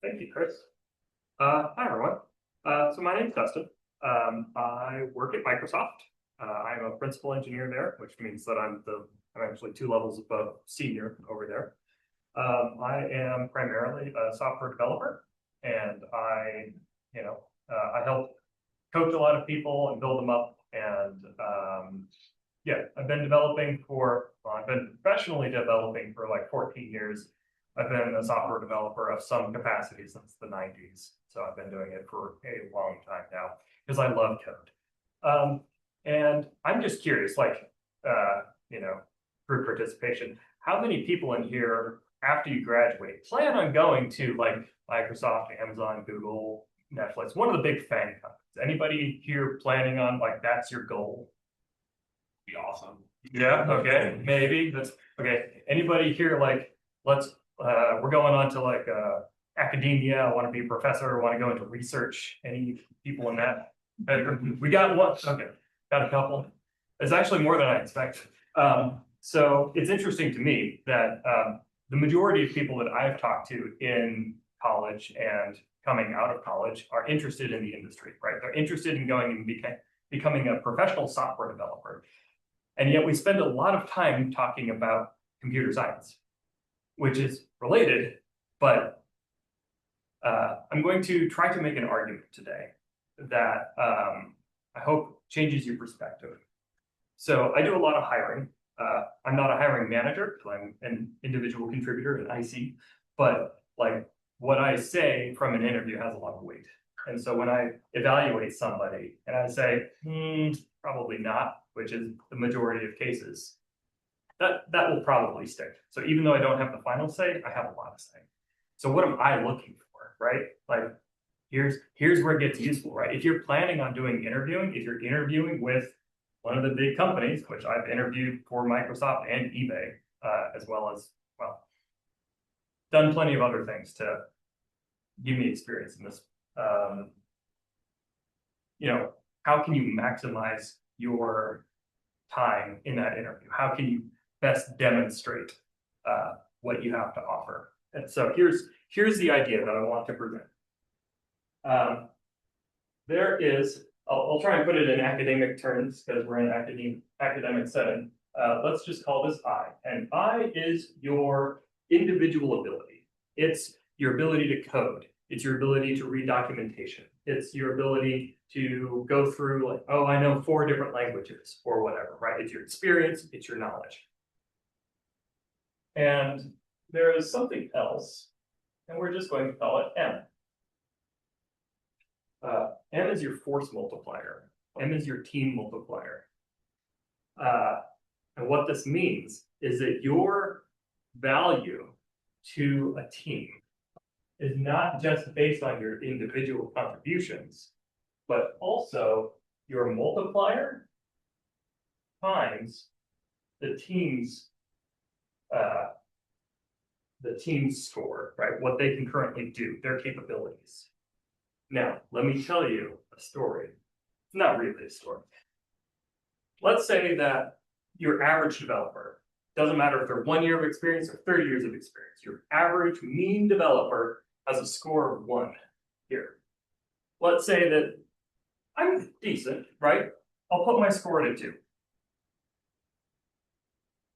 Thank you, Chris. Hi, everyone. So my name's Dustin. I work at Microsoft. I'm a principal engineer there, which means that I'm actually two levels above senior over there. I am primarily a software developer, and I help coach a lot of people and build them up. And yeah, I've been professionally developing for like 14 years. I've been a software developer of some capacity since the 90s. So I've been doing it for a long time now because I love code. And I'm just curious, uh, you know, group participation, how many people in here after you graduate plan on going to like Microsoft, Amazon, Google, Netflix, one of the big FANG companies? Anybody here planning on like that's your goal? Be awesome. Yeah, okay, maybe that's okay. Anybody here like we're going on to like academia, I want to be a professor, I want to go into research. Any people in that? We got one, okay, got a couple. It's actually more than I expected. So it's interesting to me that the majority of people that I've talked to in college and coming out of college are interested in the industry, right? They're interested in going and becoming a professional software developer. And yet we spend a lot of time talking about computer science, which is related, but I'm going to try to make an argument today that I hope changes your perspective. So I do a lot of hiring. I'm not a hiring manager, so I'm an individual contributor in IC, but like what I say from an interview has a lot of weight. And so when I evaluate somebody and I say, probably not, which is the majority of cases, that will probably stick. So even though I don't have the final say, I have a lot of say. So what am I looking for, right? Like here's where it gets useful, right? If you're planning on doing interviewing, if you're interviewing with one of the big companies, which I've interviewed for Microsoft and eBay, as well as, well, done plenty of other things to give me experience in this. How can you maximize your time in that interview? How can you best demonstrate what you have to offer? And so here's the idea that I want to present. I'll try and put it in academic terms because we're in an academic setting. Let's just call this I. And I is your individual ability. It's your ability to code. It's your ability to read documentation. It's your ability to go through like, oh, I know 4 different languages or whatever, right? It's your experience, it's your knowledge. And there is something else, and we're just going to call it M. M is your force multiplier. M is your team multiplier. And what this means is that your value to a team is not just based on your individual contributions, but also your multiplier times the team's score, right? What they can currently do, their capabilities. Now, let me tell you a story. It's not really a story. Let's say that your average developer, doesn't matter if they're 1 year of experience or 30 years of experience, your average mean developer has a score of 1 here. Let's say that I'm decent, right? I'll put my score at a 2.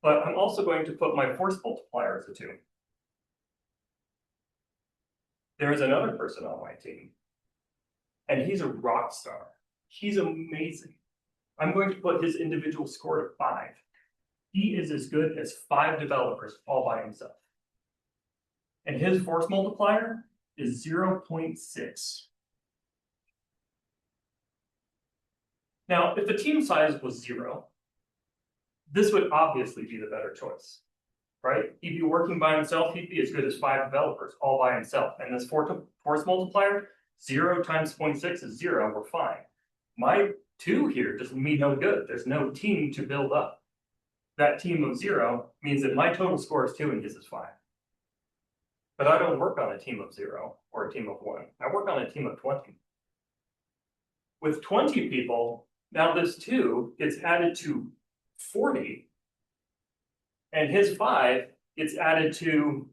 But I'm also going to put my force multiplier as a 2. There is another person on my team, and he's a rock star. He's amazing. I'm going to put his individual score to 5. He is as good as 5 developers all by himself. And his force multiplier is 0.6. Now, if the team size was 0, this would obviously be the better choice, right? He'd be working by himself, he'd be as good as 5 developers all by himself. And this force multiplier, 0 times 0.6 is 0, we're fine. My 2 here doesn't mean no good. There's no team to build up. That team of 0 means that my total score is 2 and his is 5. But I don't work on a team of 0 or a team of 1. I work on a team of 20. With 20 people, now this 2 gets added to 40, and his 5 gets added to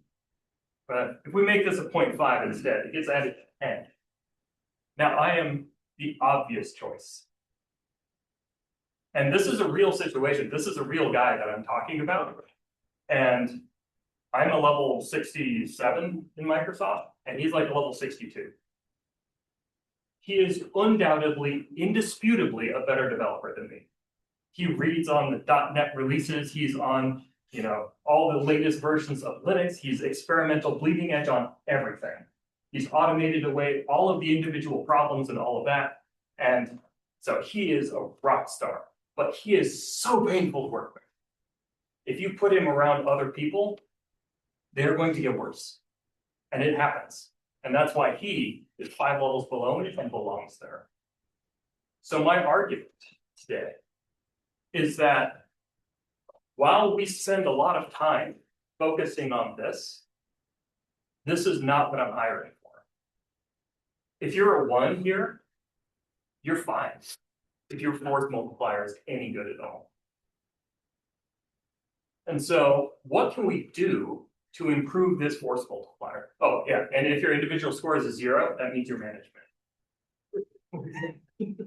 But if we make this a 0.5 instead, it gets added to 10. Now I am the obvious choice. And this is a real situation. This is a real guy that I'm talking about. And I'm a level 67 in Microsoft, and he's like a level 62. He is undoubtedly, indisputably a better developer than me. He reads on the .NET releases. He's on, all the latest versions of Linux. He's experimental bleeding edge on everything. He's automated away all of the individual problems and all of that. And so he is a rock star, but he is so painful to work with. If you put him around other people, they're going to get worse. And it happens. And that's why he is 5 levels below me and belongs there. So my argument today is that while we spend a lot of time focusing on this is not what I'm hiring for. If you're a 1 here, you're fine. If your force multiplier is any good at all. And so what can we do to improve this force multiplier? Oh yeah, and if your individual score is a 0, that means your management.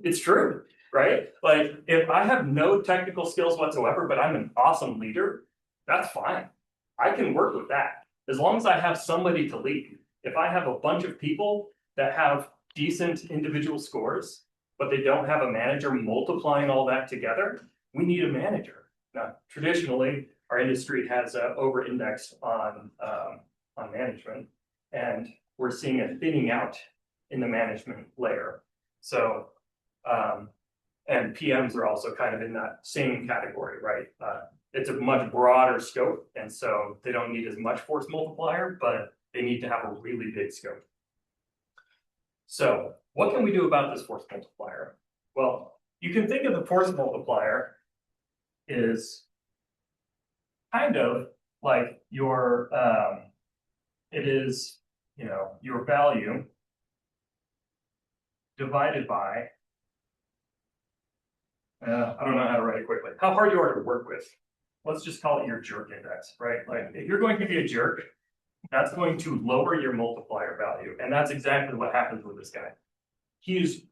It's true, right? Like if I have no technical skills whatsoever, but I'm an awesome leader, that's fine. I can work with that as long as I have somebody to lead. If I have a bunch of people that have decent individual scores, but they don't have a manager multiplying all that together, we need a manager. Now, traditionally, our industry has over-indexed on management, and we're seeing a thinning out in the management layer. So, and PMs are also kind of in that same category, right? It's a much broader scope, and so they don't need as much force multiplier, but they need to have a really big scope. So what can we do about this force multiplier? Well, you can think of the force multiplier is kind of like your, it is, your value divided by, I don't know how to write it quickly, how hard you are to work with. Let's just call it your jerk index, right? Like if you're going to be a jerk, that's going to lower your multiplier value. And that's exactly what happens with this guy. He is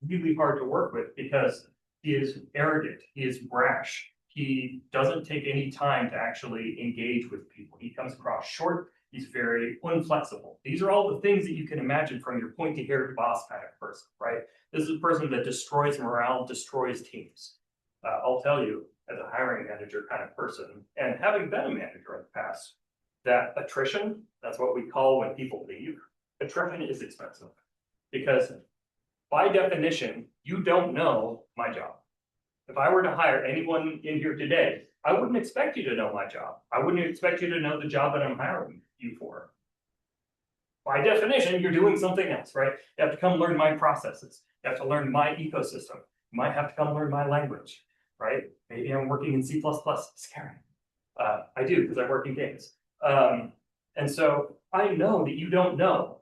really hard to work with because he is arrogant, he is brash, he doesn't take any time to actually engage with people. He comes across short, he's very unflexible. These are all the things that you can imagine from your pointy-haired boss kind of person, right? This is a person that destroys morale, destroys teams. I'll tell you, as a hiring manager kind of person, and having been a manager in the past, that attrition, that's what we call when people leave, attrition is expensive. Because by definition, you don't know my job. If I were to hire anyone in here today, I wouldn't expect you to know my job. I wouldn't expect you to know the job that I'm hiring you for. By definition, you're doing something else, right? You have to come learn my processes. You have to learn my ecosystem. You might have to come learn my language, right? Maybe I'm working in C++, scary. I do, because I work in games. And so I know that you don't know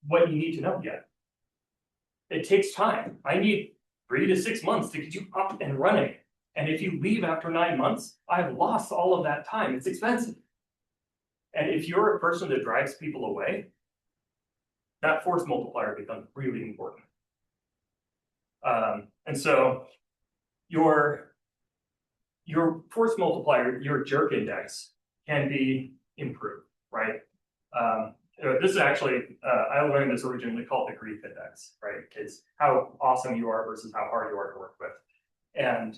what you need to know yet. It takes time. I need 3 to 6 months to get you up and running. And if you leave after 9 months, I've lost all of that time. It's expensive. And if you're a person that drives people away, that force multiplier becomes really important. And so your force multiplier, your jerk index, can be improved, right? This is actually, I learned this originally called the grief index, right? It's how awesome you are versus how hard you are to work with. And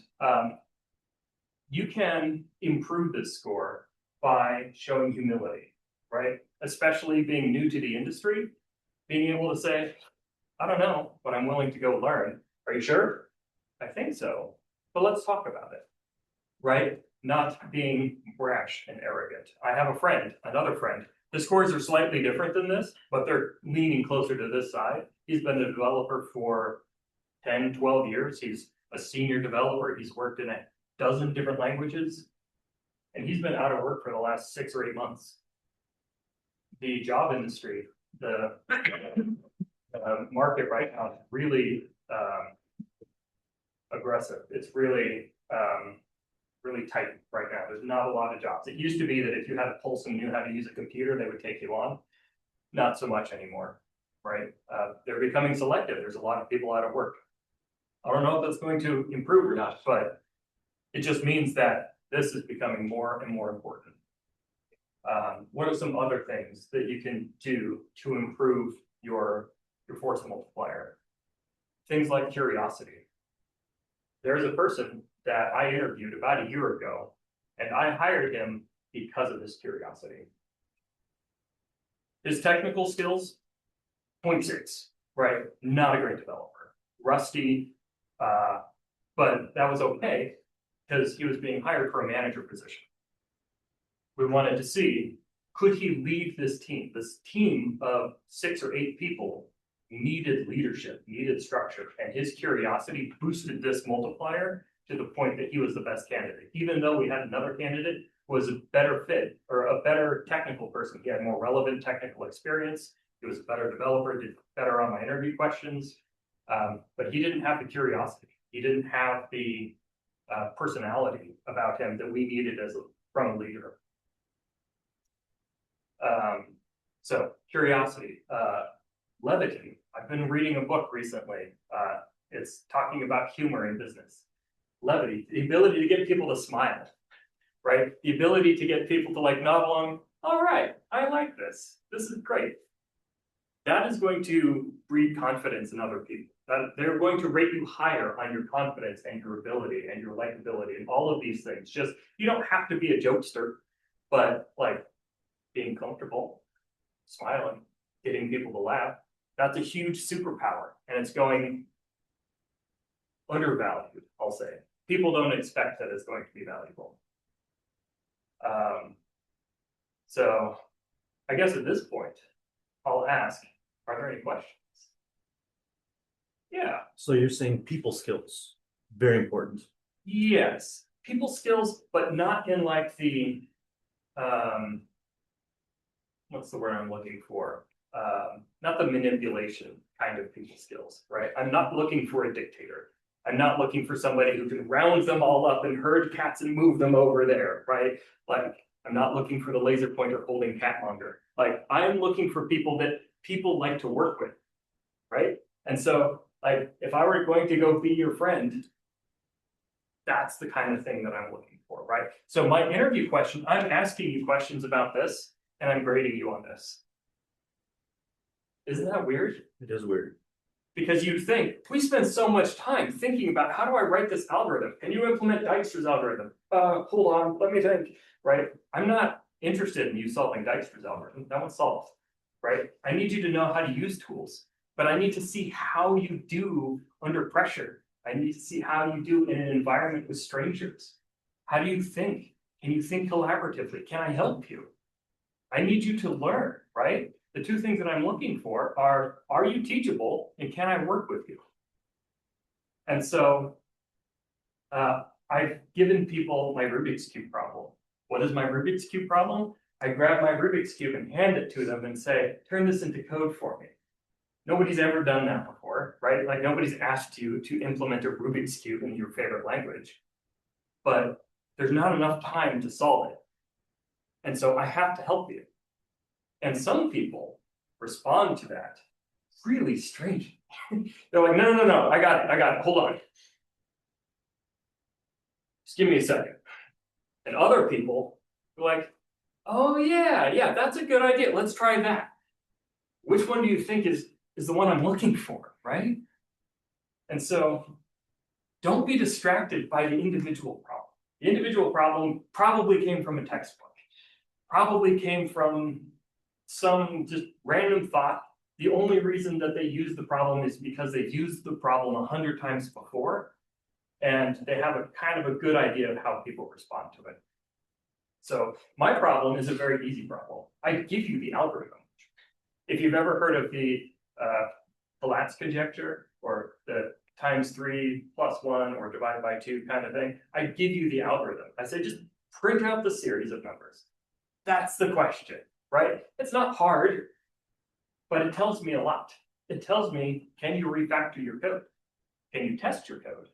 you can improve this score by showing humility, right? Especially being new to the industry, being able to say, I don't know, but I'm willing to go learn. Are you sure? I think so, but let's talk about it, right? Not being brash and arrogant. I have a friend, another friend. The scores are slightly different than this, but they're leaning closer to this side. He's been a developer for 10, 12 years. He's a senior developer. He's worked in 12 different languages, and he's been out of work for the last 6 or 8 months. The job industry, the market right now is really aggressive. It's really really tight right now. There's not a lot of jobs. It used to be that if you had a pulse and knew how to use a computer, they would take you on. Not so much anymore, right? They're becoming selective. There's a lot of people out of work. I don't know if that's going to improve or not, but it just means that this is becoming more and more important. What are some other things that you can do to improve your force multiplier? Things like curiosity. There's a person that I interviewed about a year ago, and I hired him because of his curiosity. His technical skills, 0.6, right? Not a great developer, rusty, but that was okay because he was being hired for a manager position. We wanted to see, could he lead this team? This team of 6 or 8 people needed leadership, needed structure, and his curiosity boosted this multiplier to the point that he was the best candidate. Even though we had another candidate who was a better fit or a better technical person, he had more relevant technical experience, he was a better developer, did better on my interview questions, but he didn't have the curiosity. He didn't have the personality about him that we needed from a leader. So curiosity, levity. I've been reading a book recently. It's talking about humor in business. Levity, the ability to get people to smile, right? The ability to get people to like nod along. All right, I like this. This is great. That is going to breed confidence in other people. That they're going to rate you higher on your confidence and your ability and your likability and all of these things. Just, you don't have to be a jokester, but like being comfortable, smiling, getting people to laugh, that's a huge superpower, and it's going undervalued, I'll say. People don't expect that it's going to be valuable. So I guess at this point, I'll ask, are there any questions? Yeah. So you're saying people skills, very important. Yes. People skills, but not in like the, what's the word I'm looking for? Not the manipulation kind of people skills, right? I'm not looking for a dictator. I'm not looking for somebody who can round them all up and herd cats and move them over there, right? Like, I'm not looking for the laser pointer holding catmonger. Like, I'm looking for people that people like to work with, right? And so, like, if I were going to go be your friend, that's the kind of thing that I'm looking for, right? So my interview question, I'm asking you questions about this, and I'm grading you on this. Isn't that weird? It is weird. Because you think, we spend so much time thinking about how do I write this algorithm? Can you implement Dijkstra's algorithm? Hold on, let me think, right? I'm not interested in you solving Dijkstra's algorithm. That one's solved, right? I need you to know how to use tools, but I need to see how you do under pressure. I need to see how you do in an environment with strangers. How do you think? Can you think collaboratively? Can I help you? I need you to learn, right? The two things that I'm looking for are you teachable and can I work with you? And so I've given people my Rubik's Cube problem. What is my Rubik's Cube problem? I grab my Rubik's Cube and hand it to them and say, turn this into code for me. Nobody's ever done that before, right? Like nobody's asked you to implement a Rubik's Cube in your favorite language, but there's not enough time to solve it. And so I have to help you. And some people respond to that really strange. They're like, no, I got it, hold on. Just give me a second. And other people are like, oh yeah, that's a good idea, let's try that. Which one do you think is the one I'm looking for, right? And so don't be distracted by the individual problem. The individual problem probably came from a textbook, probably came from some just random thought. The only reason that they use the problem is because they've used the problem 100 times before, and they have a kind of a good idea of how people respond to it. So my problem is a very easy problem. I give you the algorithm. If you've ever heard of the Collatz conjecture or the ×3 + 1 or divided by 2 kind of thing, I give you the algorithm. I say just print out the series of numbers. That's the question, right? It's not hard, but it tells me a lot. It tells me, can you refactor your code? Can you test your code?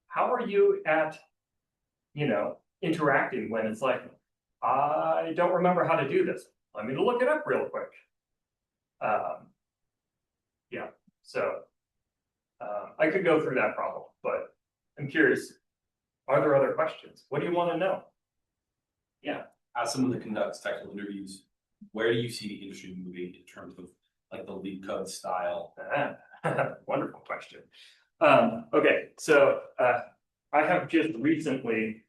How are you at you know, interacting when it's like, I don't remember how to do this. Let me look it up real quick. Yeah, so I could go through that problem, but I'm curious, are there other questions? What do you want to know? Yeah. As someone that conducts technical interviews, where do you see the industry moving in terms of like the lead code style? Wonderful question. Okay, so I have just recently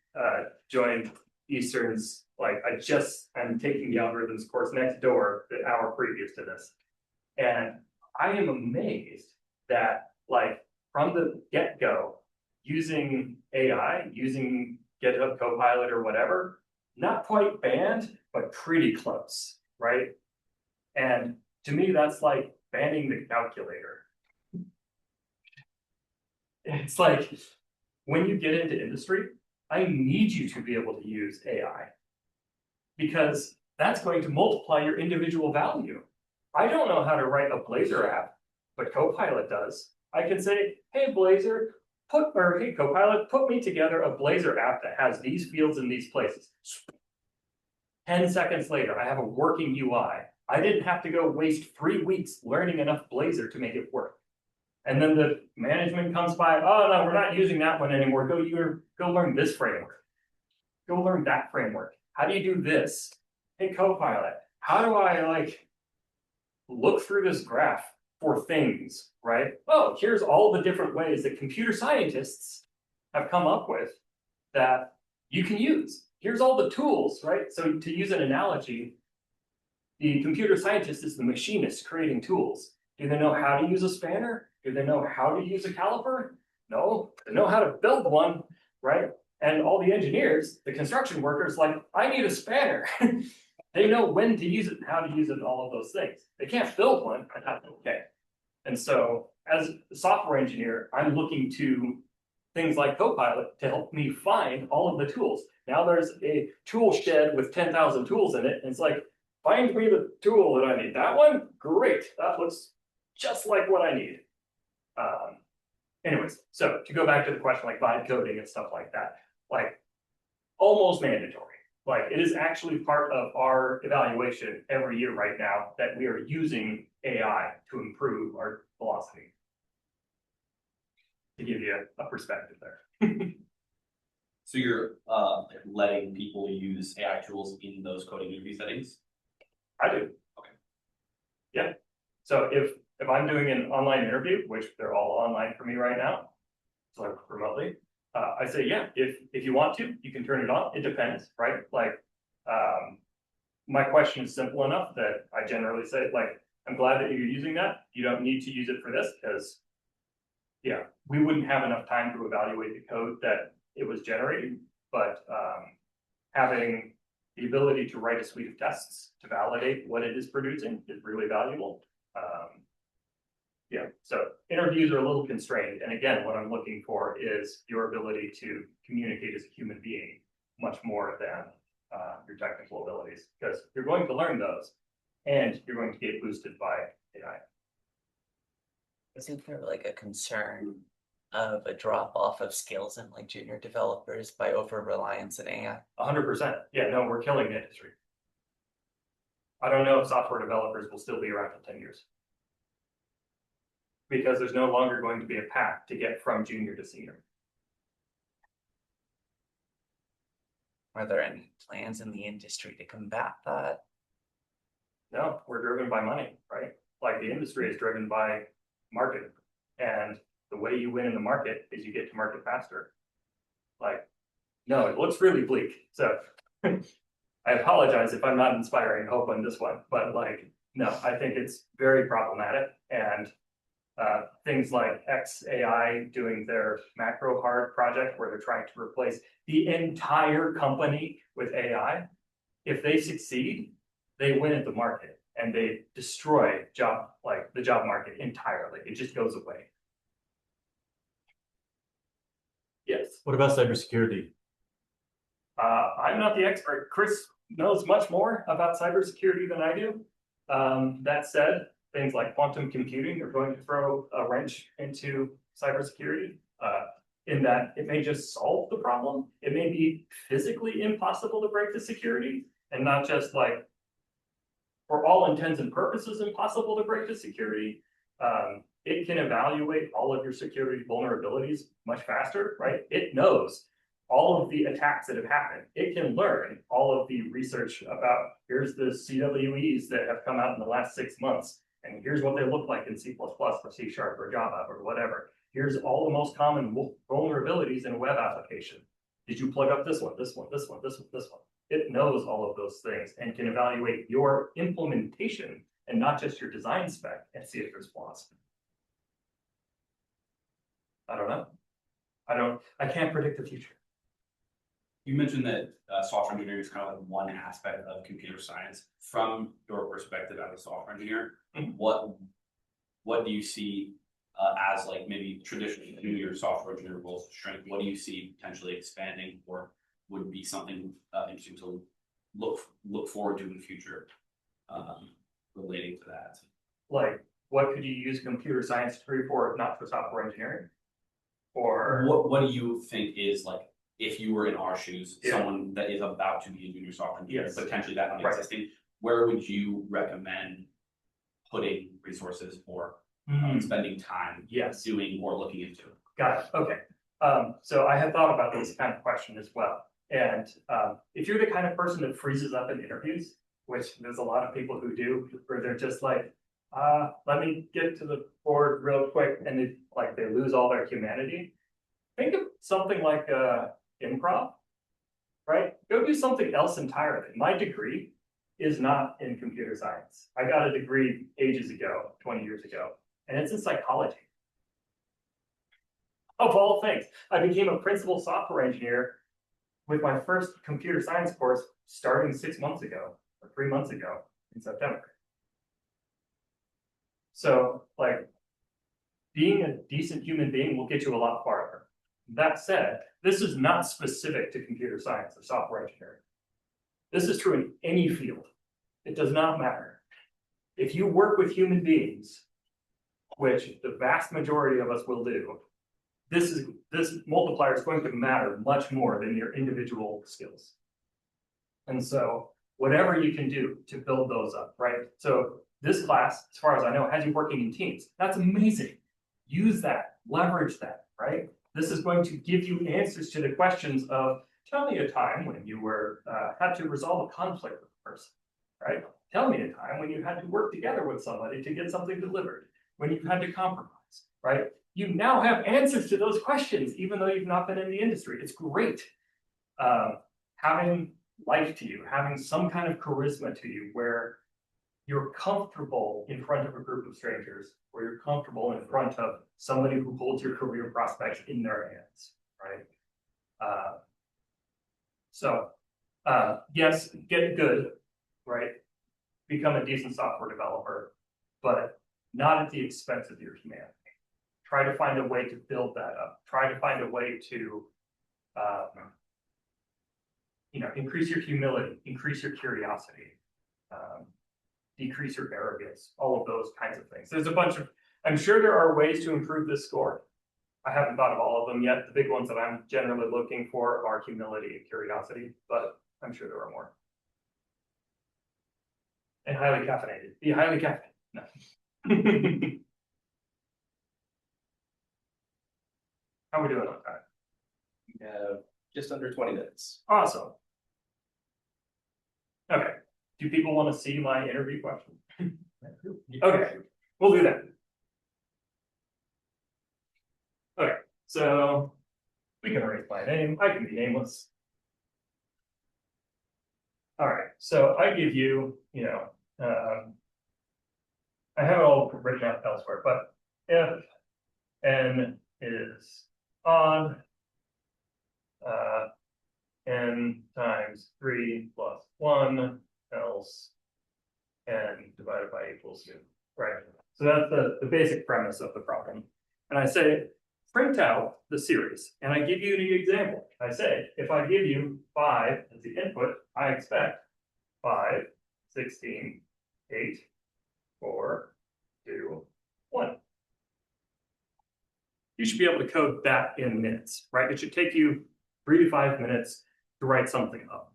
joined Eastern's, like I'm taking the algorithms course next door the hour previous to this. And I am amazed that like from the get-go, using AI, using GitHub Copilot or whatever, not quite banned, but pretty close, right? And to me, that's like banning the calculator. It's like when you get into industry, I need you to be able to use AI because that's going to multiply your individual value. I don't know how to write a Blazor app, but Copilot does. I can say, hey, hey, Copilot, put me together a Blazor app that has these fields in these places. 10 seconds later, I have a working UI. I didn't have to go waste 3 weeks learning enough Blazor to make it work. And then the management comes by, oh no, we're not using that one anymore. Go learn this framework. Go learn that framework. How do you do this? Hey, Copilot, how do I like look through this graph for things, right? Oh, here's all the different ways that computer scientists have come up with that you can use. Here's all the tools, right? So to use an analogy, the computer scientist is the machinist creating tools. Do they know how to use a spanner? Do they know how to use a caliper? No, they know how to build one, right? And all the engineers, the construction workers, like, I need a spanner. They know when to use it, how to use it, and all of those things. They can't build one, and that's okay. And so, as a software engineer, I'm looking to things like Copilot to help me find all of the tools. Now there's a tool shed with 10,000 tools in it, and it's like, find me the tool that I need. That one? Great. That looks just like what I need. Anyways, so to go back to the question, like vibe coding and stuff like that, like almost mandatory. Like it is actually part of our evaluation every year right now that we are using AI to improve our velocity. To give you a perspective there. So you're letting people use AI tools in those coding interview settings? I do. Okay. Yeah. So if I'm doing an online interview, which they're all online for me right now, so like remotely, I say, yeah, if you want to, you can turn it on. It depends, right? Like, my question is simple enough that I generally say, like, I'm glad that you're using that. You don't need to use it for this because, yeah, we wouldn't have enough time to evaluate the code that it was generating. But having the ability to write a suite of tests to validate what it is producing is really valuable. Yeah, so interviews are a little constrained. And again, what I'm looking for is your ability to communicate as a human being much more than your technical abilities, because you're going to learn those and you're going to get boosted by AI. Isn't there like a concern of a drop off of skills in like junior developers by over reliance on AI? 100%. Yeah, no, we're killing the industry. I don't know if software developers will still be around in 10 years. Because there's no longer going to be a path to get from junior to senior. Are there any plans in the industry to combat that? No, we're driven by money, right? Like the industry is driven by market. And the way you win in the market is you get to market faster. Like, no, it looks really bleak. So I apologize if I'm not inspiring hope on this one, but like, no, I think it's very problematic. And things like XAI doing their macro hard project where they're trying to replace the entire company with AI. If they succeed, they win at the market and they destroy the job market entirely. It just goes away. Yes. What about cybersecurity? I'm not the expert. Chris knows much more about cybersecurity than I do. That said, things like quantum computing are going to throw a wrench into cybersecurity. in that it may just solve the problem. It may be physically impossible to break the security and not just like, for all intents and purposes, impossible to break the security. It can evaluate all of your security vulnerabilities much faster, right? It knows all of the attacks that have happened. It can learn all of the research about, here's the CWEs that have come out in the last 6 months, and here's what they look like in C++ or C# or Java or whatever. Here's all the most common vulnerabilities in a web application. Did you plug up this one, this one, this one, this one, this one? It knows all of those things and can evaluate your implementation and not just your design spec and see if there's flaws. I don't know. I can't predict the future. You mentioned that software engineering is kind of like one aspect of computer science. From your perspective as a software engineer, what do you see as like maybe traditionally your software engineer roles shrink? What do you see potentially expanding, or would be something interesting to look forward to in the future relating to that? Like, what could you use computer science degree for if not for software engineering? Or what do you think is like, if you were in our shoes, someone that is about to be a junior software engineer, potentially that not existing, where would you recommend putting resources or spending time doing or looking into? Got it. Okay. So I had thought about this kind of question as well. And if you're the kind of person that freezes up in interviews, which there's a lot of people who do, where they're just like, let me get to the board real quick, and they lose all their humanity. Think of something like improv, right? Go do something else entirely. My degree is not in computer science. I got a degree ages ago, 20 years ago, and it's in psychology. Of all things, I became a principal software engineer with my first computer science course starting 6 months ago, or 3 months ago in September. So, like, being a decent human being will get you a lot farther. That said, this is not specific to computer science or software engineering. This is true in any field. It does not matter. If you work with human beings, which the vast majority of us will do, this multiplier is going to matter much more than your individual skills. And so whatever you can do to build those up, right? So this class, as far as I know, has you working in teams. That's amazing. Use that, leverage that, right? This is going to give you answers to the questions of, tell me a time when you were had to resolve a conflict with a person, right? Tell me a time when you had to work together with somebody to get something delivered, when you had to compromise, right? You now have answers to those questions, even though you've not been in the industry. It's great. Having life to you, having some kind of charisma to you, where you're comfortable in front of a group of strangers, where you're comfortable in front of somebody who holds your career prospects in their hands, right? Yes, get good, right? Become a decent software developer, but not at the expense of your humanity. Try to find a way to build that up. Try to find a way to, increase your humility, increase your curiosity, decrease your arrogance, all of those kinds of things. There's a bunch of, I'm sure there are ways to improve this score. I haven't thought of all of them yet. The big ones that I'm generally looking for are humility and curiosity, but I'm sure there are more. And highly caffeinated. Be highly caffeinated. No. How are we doing on time? Just under 20 minutes. Awesome. Okay. Do people want to see my interview question? Okay, we'll do that. Okay, so we can erase my name. I can be nameless. All right, so I give you, I have it all written out elsewhere, but if n is odd, n times 3 plus 1, else n divided by equals 2, right? So that's the basic premise of the problem. And I say, print out the series, and I give you the example. I say, if I give you 5 as the input, I expect 5, 16, 8, 4, 2, 1. you should be able to code that in minutes, right? It should take you 3 to 5 minutes to write something up.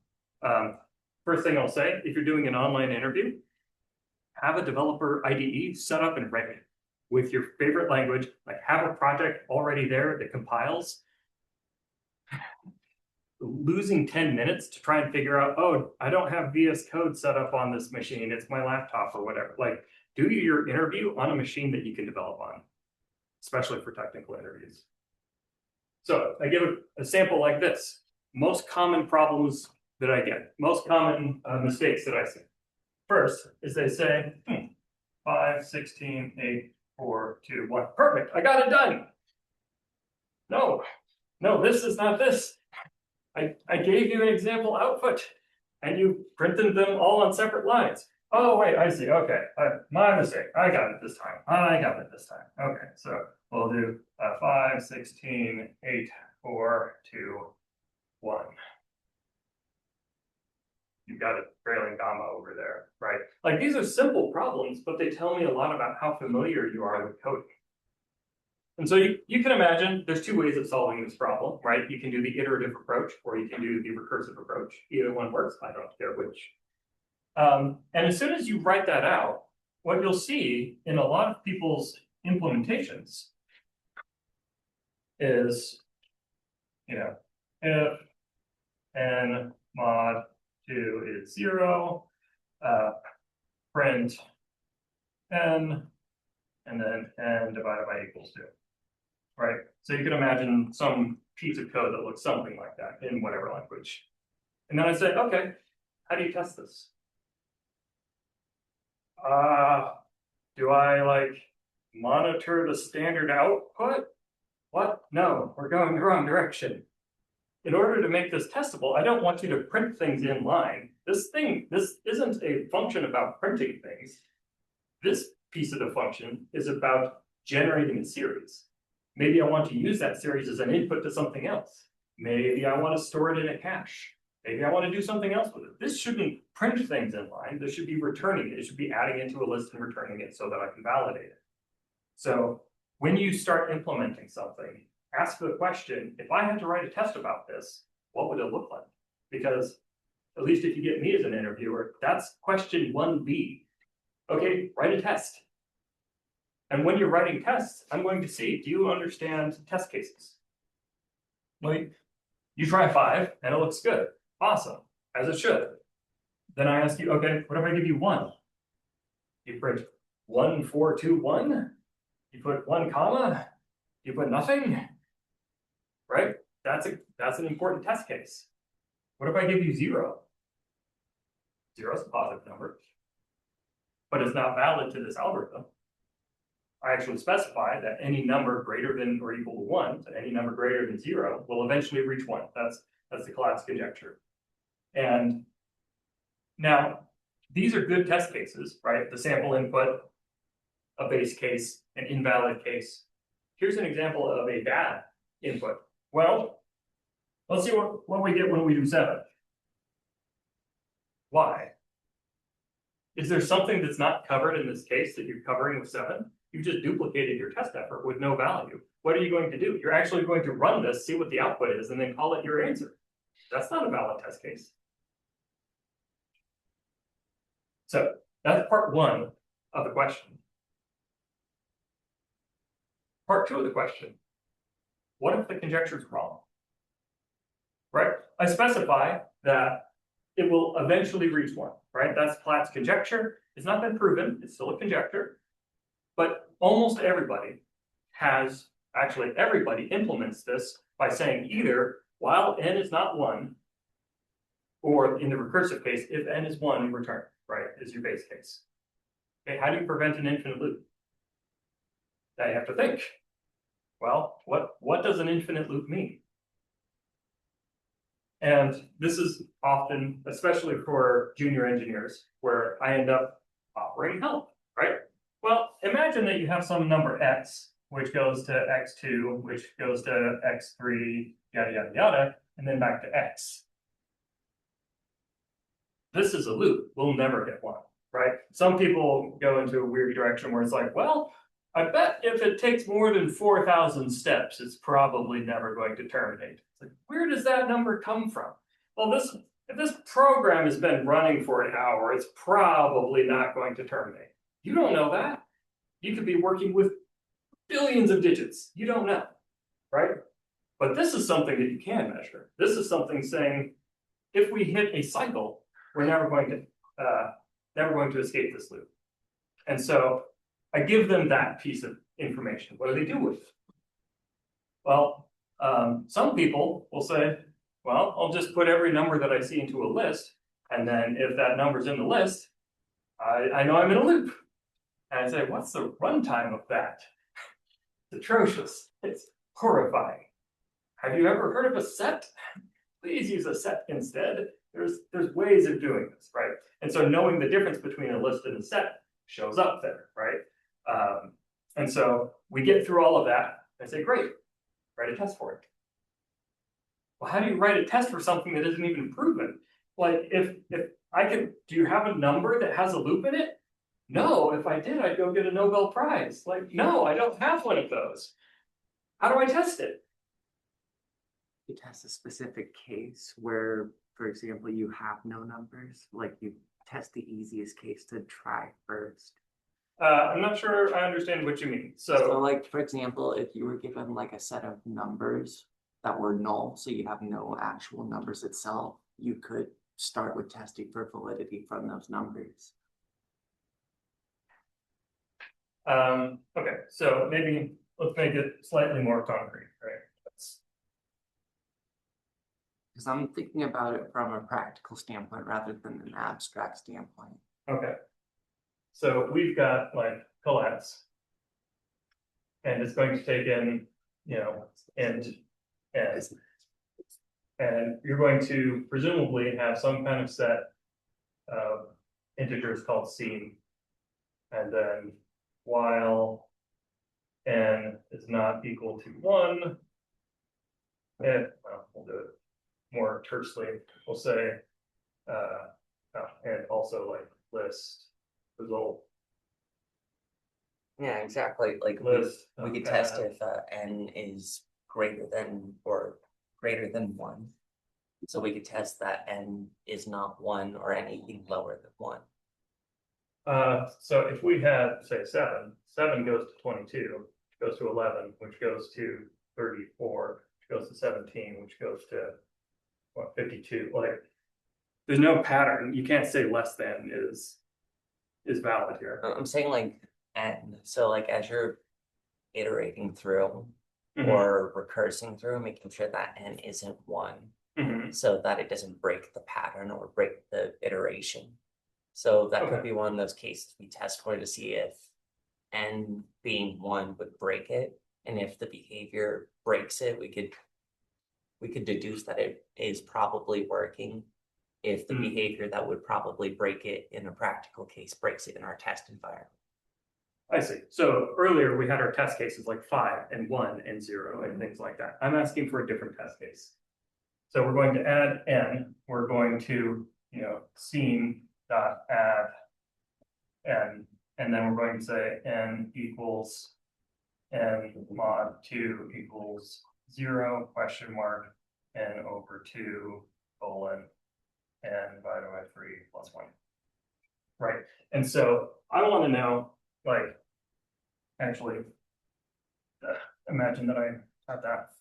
First thing I'll say, if you're doing an online interview, have a developer IDE set up and ready with your favorite language, like have a project already there that compiles. Losing 10 minutes to try and figure out, oh, I don't have VS Code set up on this machine, it's my laptop or whatever. Like, do your interview on a machine that you can develop on, especially for technical interviews. So I give a sample like this. Most common problems that I get, most common mistakes that I see. First is they say, 5, 16, 8, 4, 2, 1. Perfect, I got it done. No, this is not this. I gave you an example output and you printed them all on separate lines. Oh, wait, I see. Okay, my mistake. I got it this time. Okay, so we'll do 5, 16, 8, 4, 2, 1. You've got a trailing comma over there, right? Like these are simple problems, but they tell me a lot about how familiar you are with coding. And so you can imagine there's 2 ways of solving this problem, right? You can do the iterative approach or you can do the recursive approach. Either one works, I don't care which. And as soon as you write that out, what you'll see in a lot of people's implementations is, if n mod 2 is 0, print n, and then n divided by equals 2. Right, so you can imagine some piece of code that looks something like that in whatever language. And then I say, okay, how do you test this? Do I like monitor the standard output? What? No, we're going the wrong direction. In order to make this testable, I don't want you to print things in line. This isn't a function about printing things. This piece of the function is about generating a series. Maybe I want to use that series as an input to something else. Maybe I want to store it in a cache. Maybe I want to do something else with it. This shouldn't print things in line. This should be returning it. It should be adding into a list and returning it so that I can validate it. So when you start implementing something, ask the question, if I had to write a test about this, what would it look like? Because at least if you get me as an interviewer, that's question 1B. Okay, write a test. And when you're writing tests, I'm going to see, do you understand test cases? Like, you try 5 and it looks good. Awesome, as it should. Then I ask you, okay, what if I give you 1? You print 1, 4, 2, 1. You put 1 comma. You put nothing. Right? That's an important test case. What if I give you 0? 0 is a positive number, but it's not valid to this algorithm. I actually specify that any number greater than or equal to 1, so any number greater than 0, will eventually reach 1. That's the collapse conjecture. And now, these are good test cases, right? The sample input, a base case, an invalid case. Here's an example of a bad input. Well, let's see what we get when we do 7. Why? Is there something that's not covered in this case that you're covering with 7? You just duplicated your test effort with no value. What are you going to do? You're actually going to run this, see what the output is, and then call it your answer. That's not a valid test case. So that's part 1 of the question. Part 2 of the question, what if the conjecture is wrong? Right? I specify that it will eventually reach 1, right? That's Platt's conjecture. It's not been proven, it's still a conjecture. But almost everybody everybody implements this by saying either while n is not 1, or in the recursive case, if n is 1, return, right, is your base case. Okay, how do you prevent an infinite loop? Now you have to think. Well, what does an infinite loop mean? And this is often, especially for junior engineers, where I end up operating help, right? Well, imagine that you have some number x, which goes to x2, which goes to x3, yada, yada, yada, and then back to x. This is a loop. We'll never get 1, right? Some people go into a weird direction where it's like, well, I bet if it takes more than 4,000 steps, it's probably never going to terminate. It's like, where does that number come from? Well, if this program has been running for an hour, it's probably not going to terminate. You don't know that. You could be working with billions of digits. You don't know, right? But this is something that you can measure. This is something saying, if we hit a cycle, we're never going to escape this loop. And so I give them that piece of information. What do they do with it? Well, some people will say, well, I'll just put every number that I see into a list. And then if that number's in the list, I know I'm in a loop. And I say, what's the runtime of that? It's atrocious. It's horrifying. Have you ever heard of a set? Please use a set instead. There's ways of doing this, right? And so knowing the difference between a list and a set shows up there, right? And so we get through all of that. I say, great, write a test for it. Well, how do you write a test for something that isn't even proven? Like if I could, do you have a number that has a loop in it? No, if I did, I'd go get a Nobel Prize. Like, no, I don't have one of those. How do I test it? You test a specific case where, for example, you have no numbers, like you test the easiest case to try first. I'm not sure I understand what you mean. So like, for example, if you were given like a set of numbers that were null, so you have no actual numbers itself, you could start with testing for validity from those numbers. Okay, so maybe let's make it slightly more concrete, right? Because I'm thinking about it from a practical standpoint rather than an abstract standpoint. Okay. So we've got like collapse. And it's going to take in, and you're going to presumably have some kind of set of integers called seam. And then while n is not equal to 1, we'll do it more tersely. We'll say, and also like list result. Yeah, exactly. Like List. we could test if n is greater than or greater than 1. So we could test that n is not 1 or anything lower than 1. So if we had, say, 7 goes to 22, which goes to 11, which goes to 34, which goes to 17, which goes to 52. Like, there's no pattern. You can't say less than is valid here. I'm saying like n. So like as you're iterating through Mhm. or recursing through, making sure that n isn't 1, Mhm. so that it doesn't break the pattern or break the iteration. So that Okay. could be one of those cases we test for to see if n being 1 would break it, and if the behavior breaks it, we could deduce that it is probably working. If the behavior that would probably break it in a practical case breaks it in our test environment. I see. So earlier we had our test cases like 5 and 1 and 0 and things like that. I'm asking for a different test case. So we're going to add n. We're going to, seam dot add n, and then we're going to say n equals n mod 2 equals 0 question mark n over 2 colon n divided by 3 plus 1. Right. And so I want to know, like, actually, imagine that I have that.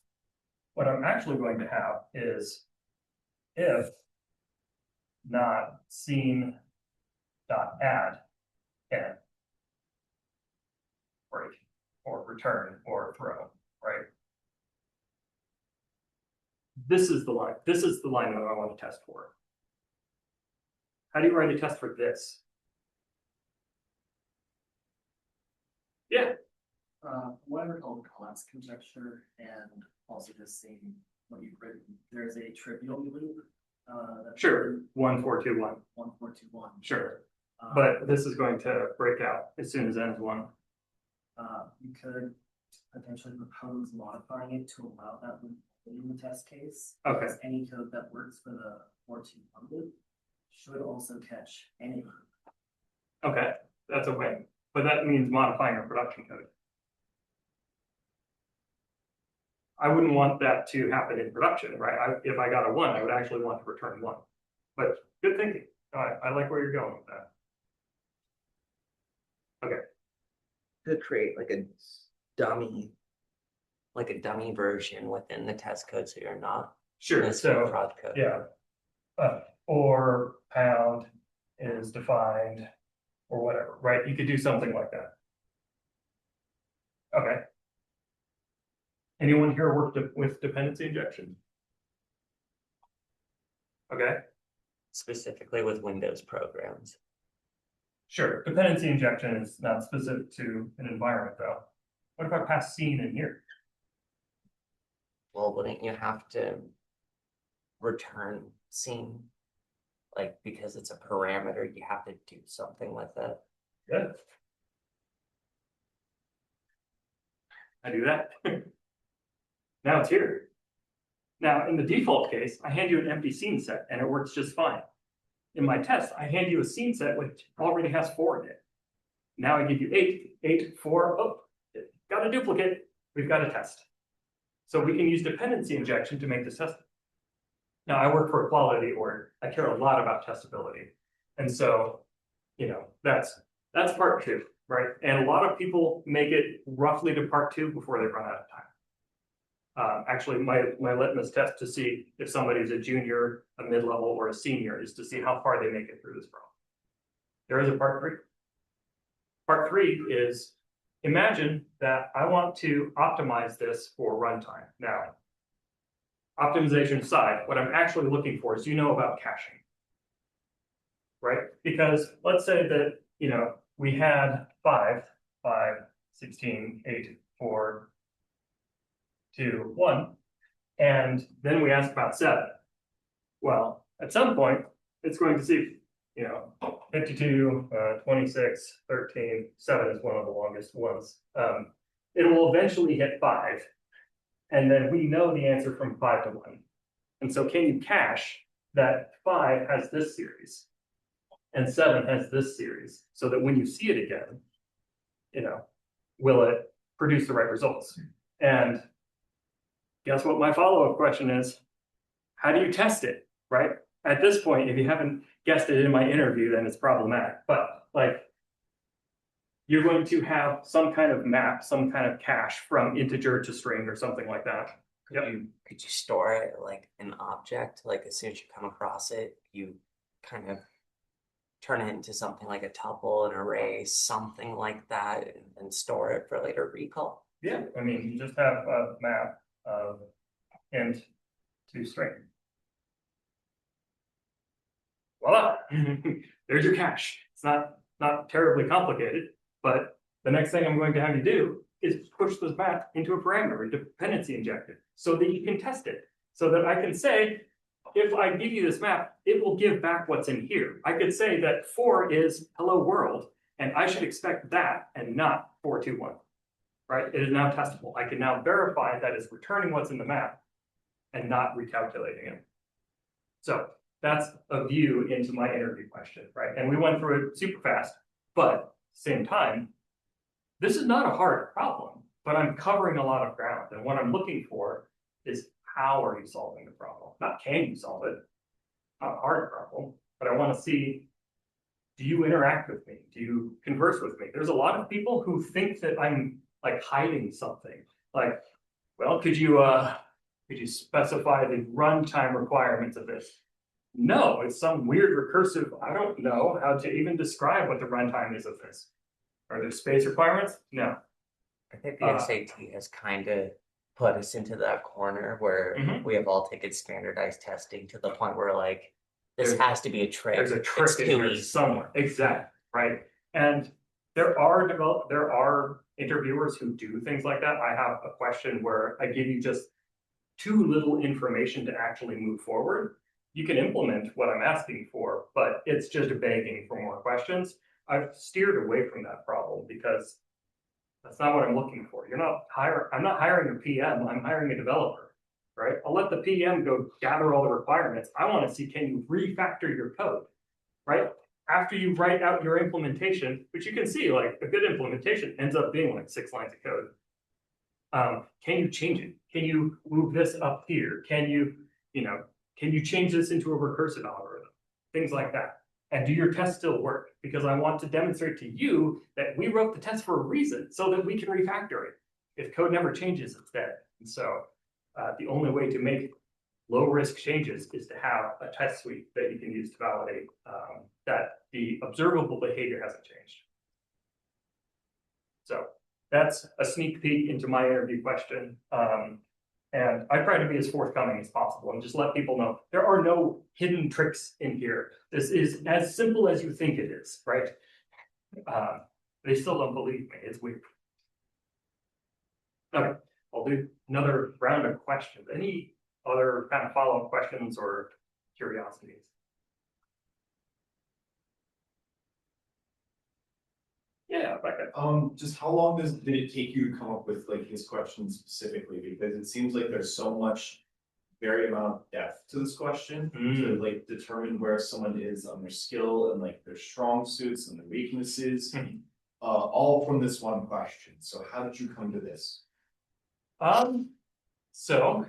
What I'm actually going to have is if not seen dot add n break or return or throw, right? This is the line. This is the line that I want to test for. How do you write a test for this? Yeah. What I recall collapse conjecture and also just seeing what you've written, there's a trivial loop. Sure. 1, 4, 2, 1. 1, 4, 2, 1. Sure. But this is going to break out as soon as n is 1. You could potentially propose modifying it to allow that loop in the test case. Okay. Because any code that works for the 4, 2, 1 loop should also catch any loop. Okay. That's a win. but that means modifying our production code. I wouldn't want that to happen in production, right? If I got a 1, I would actually want to return 1. But good thinking. I like where you're going with that. Could create like a dummy version within the test code, so you're not Sure, messing with so, prod code. yeah. Or pound is defined, or whatever, right? You could do something like that. Okay. Anyone here worked with dependency injection? Okay, Specifically with Windows programs. sure. Dependency injection is not specific to an environment, though. What if I pass scene in here? Well, wouldn't you have to return scene? Like, because it's a parameter, you have to do something with it. Good. I do that. Now it's here. Now, in the default case, I hand you an empty scene set and it works just fine. In my test, I hand you a scene set which already has 4 in it. Now I give you 8, 4, oh, got a duplicate, we've got a test. So we can use dependency injection to make this test. Now I work for a quality org, I care a lot about testability. And so, you know, that's part 2, right? And a lot of people make it roughly to part 2 before they run out of time. Actually, my litmus test to see if somebody's a junior, a mid-level, or a senior is to see how far they make it through this problem. There is a part 3. Part 3 is, imagine that I want to optimize this for runtime. Now, optimization aside, what I'm actually looking for is, you know about caching, right? Because let's say that, you know, we had 5, 16, 8, 4, 2, 1, and then we ask about 7. Well, at some point, it's going to see, you know, 52, 26, 13, 7 is one of the longest ones. It will eventually hit 5, and then we know the answer from 5 to 1. And so can you cache that 5 has this series, and 7 has this series, so that when you see it again, you know, will it produce the right results? And guess what my follow-up question is? How do you test it, right? At this point, if you haven't guessed it in my interview, then it's problematic. But like, you're going to have some kind of map, some kind of cache from integer to string or something like that. Could you store it like an object? Like as soon as you come across it, you kind of turn it into something like a tuple, an array, something like that, and store it for later recall? Yeah, I mean, you just have a map of int to string. Voila, there's your cache. It's not terribly complicated, but the next thing I'm going to have you do is push this map into a parameter and dependency inject it so that you can test it. So that I can say, if I give you this map, it will give back what's in here. I could say that 4 is hello world, and I should expect that and not 421. Right? It is now testable. I can now verify that it's returning what's in the map and not recalculating it. So that's a view into my interview question, right? And we went through it super fast, but at the same time, this is not a hard problem, but I'm covering a lot of ground. And what I'm looking for is, how are you solving the problem? Not can you solve it, not a hard problem, but I want to see, do you interact with me? Do you converse with me? There's a lot of people who think that I'm like hiding something. Like, well, could you specify the runtime requirements of this? No, it's some weird recursive, I don't know how to even describe what the runtime is of this. Are there space requirements? No. I think the SAT has kind of put us into that corner where Mhm. we have all taken standardized testing to the point where like, this There's- has to be a trick. There's a trick It's in too here easy. somewhere, exactly, right? And there are interviewers who do things like that. I have a question where I give you just too little information to actually move forward. You can implement what I'm asking for, but it's just begging for more questions. I've steered away from that problem because that's not what I'm looking for. I'm not hiring a PM, I'm hiring a developer, right? I'll let the PM go gather all the requirements. I want to see, can you refactor your code, right? after you write out your implementation, which you can see, like a good implementation ends up being like 6 lines of code. Can you change it? Can you move this up here? Can you change this into a recursive algorithm? Things like that. And do your tests still work? Because I want to demonstrate to you that we wrote the test for a reason so that we can refactor it. If code never changes, it's dead. And so the only way to make low risk changes is to have a test suite that you can use to validate that the observable behavior hasn't changed. So that's a sneak peek into my interview question. And I try to be as forthcoming as possible and just let people know there are no hidden tricks in here. This is as simple as you think it is, right? They still don't believe me. It's weird. Okay, I'll do another round of questions. Any other kind of follow-up questions or curiosities? Yeah, Becca. Just how long did it take you to come up with like his question specifically? Because it seems like there's so much varied amount of depth to this question to like determine where someone is on their skill and like their strong suits and their weaknesses, all from this one question. So how did you come to this? So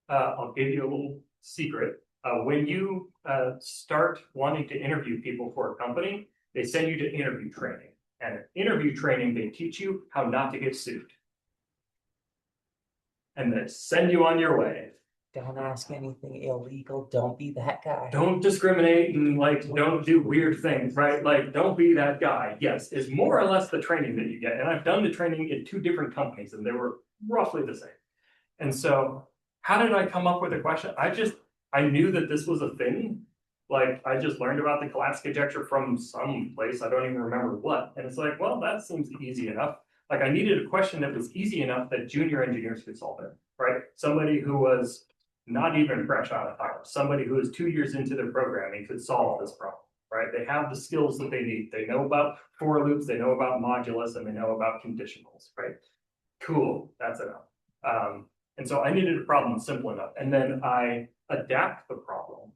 I'll give you a little secret. When you start wanting to interview people for a company, they send you to interview training. And in interview training, they teach you how not to get sued. And then send you on your way. Don't ask anything illegal. Don't be that guy. Don't discriminate and like don't do weird things, right? Like don't be that guy. Yes, is more or less the training that you get. And I've done the training in 2 different companies and they were roughly the same. And so how did I come up with a question? I knew that this was a thing. Like I just learned about the collapse conjecture from some place. I don't even remember what. And it's like, well, that seems easy enough. Like I needed a question that was easy enough that junior engineers could solve it, right? Somebody who was not even fresh out of college, somebody who is 2 years into their programming could solve this problem, right? They have the skills that they need. They know about for loops, they know about modulus, and they know about conditionals, right? Cool, that's enough. And so I needed a problem simple enough. And then I adapt the problem.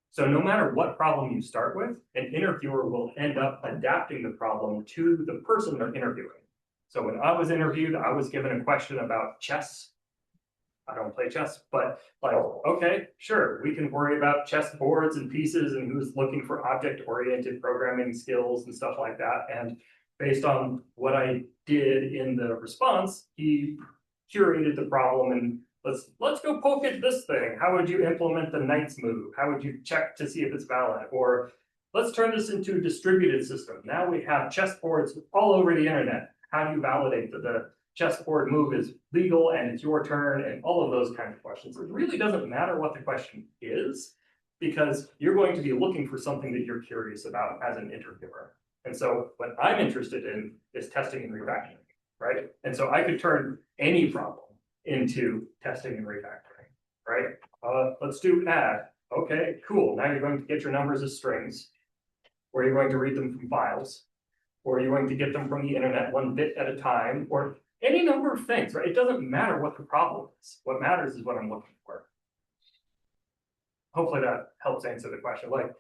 So no matter what problem you start with, an interviewer will end up adapting the problem to the person they're interviewing. So when I was interviewed, I was given a question about chess. I don't play chess, but like, okay, sure, we can worry about chess boards and pieces and who's looking for object-oriented programming skills and stuff like that. And based on what I did in the response, he curated the problem and let's go poke at this thing. How would you implement the knight's move? How would you check to see if it's valid? Or let's turn this into a distributed system. Now we have chessboards all over the internet. How do you validate that the chessboard move is legal and it's your turn and all of those kinds of questions? It really doesn't matter what the question is because you're going to be looking for something that you're curious about as an interviewer. And so what I'm interested in is testing and refactoring, right? And so I could turn any problem into testing and refactoring, right? Let's do add. Okay, cool. Now you're going to get your numbers as strings, or you're going to read them from files, or you're going to get them from the internet 1 bit at a time, or any number of things, right? It doesn't matter what the problem is. What matters is what I'm looking for. Hopefully that helps answer the question. Like,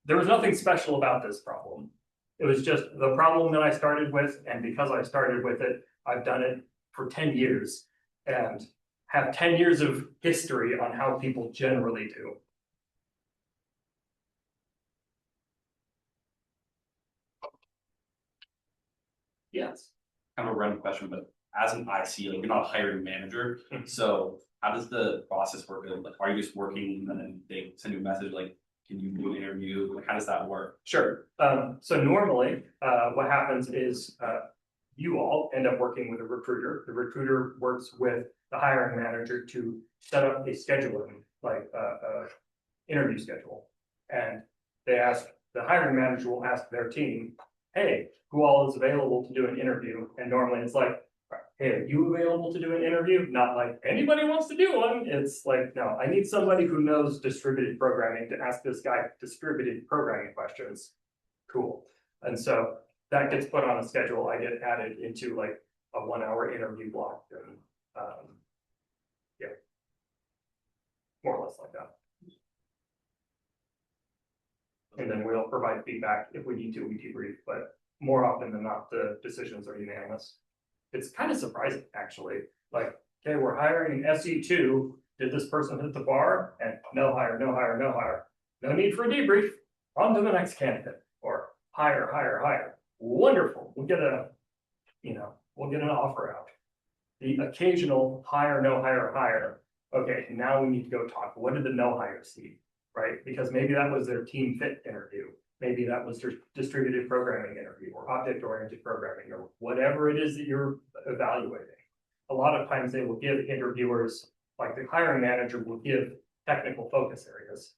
there was nothing special about this problem. It was just the problem that I started with, and because I started with it, I've done it for 10 years and have 10 years of history on how people generally do. Yes. Kind of a random question, but as an IC, like you're not a hiring manager. So how does the process work? Like, are you just working and then they send you a message like, can you do an interview? Like, how does that work? Sure. So normally what happens is you all end up working with a recruiter. The recruiter works with the hiring manager to set up a scheduling, like interview schedule. And they ask, the hiring manager will ask their team, hey, who all is available to do an interview? And normally it's like, hey, are you available to do an interview? Not like anybody wants to do one. It's like, no, I need somebody who knows distributed programming to ask this guy distributed programming questions. Cool. And so that gets put on a schedule. I get added into like a 1-hour interview block and yeah, more or less like that. And then we'll provide feedback if we need to, we debrief, but more often than not, the decisions are unanimous. It's kind of surprising, actually, like, okay, we're hiring an SE2, did this person hit the bar? And no hire, no hire, no hire. No need for a debrief, on to the next candidate, or hire, hire, hire. Wonderful, we'll get we'll get an offer out. The occasional hire, no hire, hire. Okay, now we need to go talk, what did the no hire see, right? Because maybe that was their team fit interview. Maybe that was their distributed programming interview or object-oriented programming or whatever it is that you're evaluating. A lot of times they will give interviewers, like the hiring manager will give technical focus areas.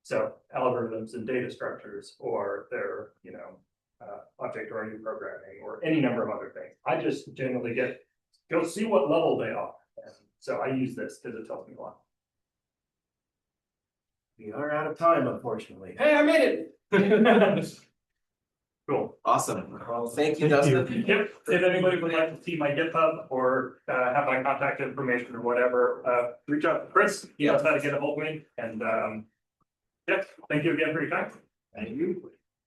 So algorithms and data structures or their, object-oriented programming or any number of other things. I just generally go see what level they are. And so I use this because it tells me a lot. We are out of time, unfortunately. Hey, I made it. Cool. Awesome. Well, thank you, Dustin. Yep, if anybody would like to see my GitHub or have my contact information or whatever, reach out to Chris. He knows how to get a hold of me. And yeah, thank you again for your time. Thank you.